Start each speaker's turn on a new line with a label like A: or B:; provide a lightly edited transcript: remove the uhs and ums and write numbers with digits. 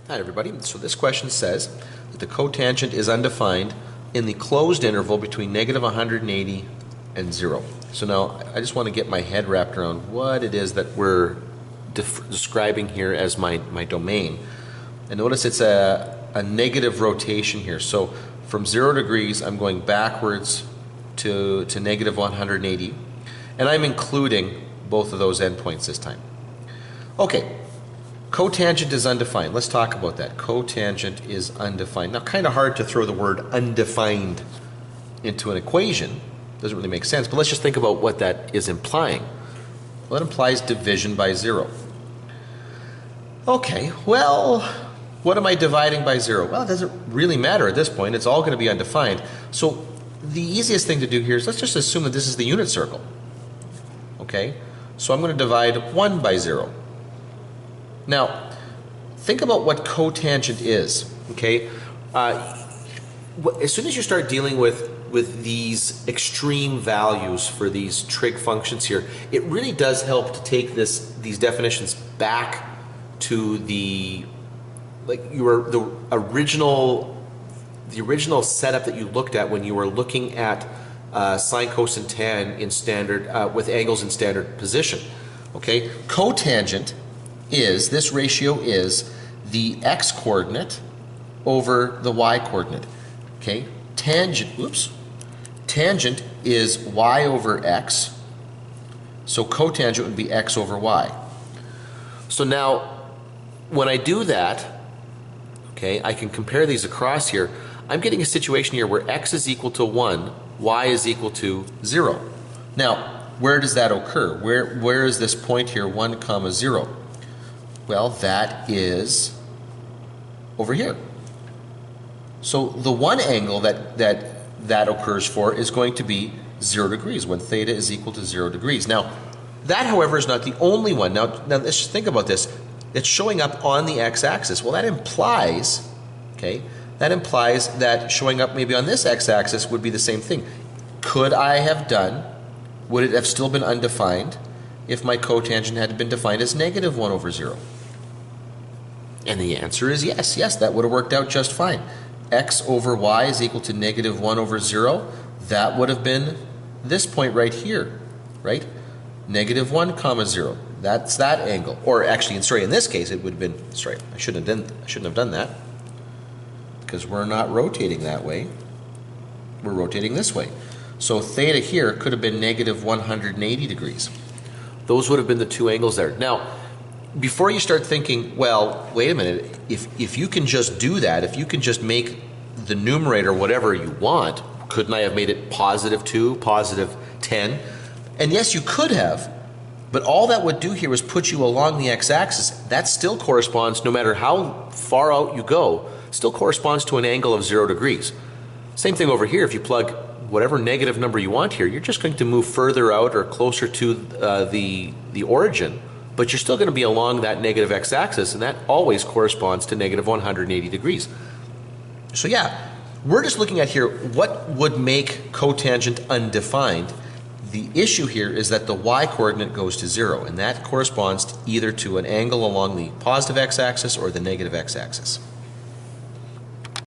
A: Hi everybody, so this question says that the cotangent is undefined in the closed interval between negative 180 and 0. So now I just want to get my head wrapped around what it is that we're describing here as my domain. And notice it's a negative rotation here. So from 0 degrees I'm going backwards to negative 180, and I'm including both of those endpoints this time. Okay. Cotangent is undefined. Let's talk about that. Cotangent is undefined. Now, kind of hard to throw the word undefined into an equation. Doesn't really make sense, but let's just think about what that is implying. Well, it implies division by 0. Okay, well, what am I dividing by 0? Well, it doesn't really matter at this point. It's all going to be undefined. So the easiest thing to do here is let's just assume that this is the unit circle. Okay, so I'm going to divide 1 by 0. Now, think about what cotangent is, okay? As soon as you start dealing with these extreme values for these trig functions here, it really does help to take these definitions back to the original setup that you looked at when you were looking at sine, cos, and tan in standard with angles in standard position. Okay, cotangent is, this ratio is the x coordinate over the y coordinate. Okay, tangent is y over x, so cotangent would be x over y. So now when I do that, okay, I can compare these across here. I'm getting a situation here where x is equal to 1, y is equal to 0. Now, where does that occur? Where is this point here, 1 comma 0? Well, that is over here. So the one angle that occurs for is going to be 0 degrees, when theta is equal to 0 degrees. Now, that, however, is not the only one. Now let's just think about this. It's showing up on the x-axis. Well, that implies, okay, that showing up maybe on this x-axis would be the same thing. Could I have done, would it have still been undefined if my cotangent had been defined as negative 1 over 0? And the answer is yes. Yes, that would have worked out just fine. X over y is equal to negative 1 over 0. That would have been this point right here, right? Negative 1 comma 0. That's that angle. Or actually, sorry, in this case, it would have been, sorry, I shouldn't have done that, because we're not rotating that way. We're rotating this way. So theta here could have been negative 180 degrees. Those would have been the two angles there. Now, before you start thinking, well, wait a minute, if you can just do that, if you can just make the numerator whatever you want, couldn't I have made it positive 2, positive 10? And yes, you could have, but all that would do here is put you along the x-axis. That still corresponds, no matter how far out you go, still corresponds to an angle of 0 degrees. Same thing over here. If you plug whatever negative number you want here, you're just going to move further out or closer to the origin, but you're still going to be along that negative x-axis, and that always corresponds to negative 180 degrees. So yeah, we're just looking at here what would make cotangent undefined. The issue here is that the y-coordinate goes to 0, and that corresponds either to an angle along the positive x-axis or the negative x-axis.